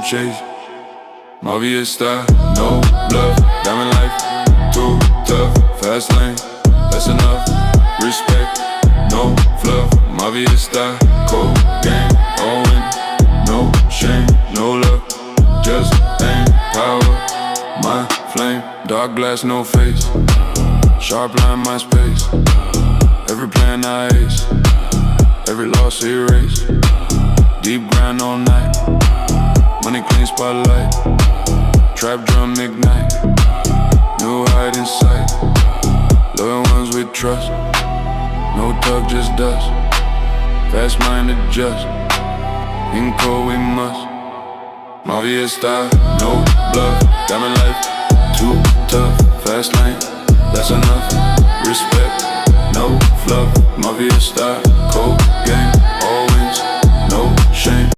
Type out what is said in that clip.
chase. Mafia style, no bluff, diamond life, too tough, fast lane, that's enough, respect, no fluff, Mafia style, cold game, all in, no shame, no luck, just aim, power, my flame, dark glass, no face, sharp line, my space, every plan I ace, every loss erase, deep grind all night, money clean spotlight, trap drum ignite, new hide in sight, loyal ones with trust, no talk just dust, fast mind adjust, in cold we must, Mafia style, no bluff, diamond life, too tough, fast lane, that's enough, respect, no fluff, Mafia style, cold game, all wins, no shame,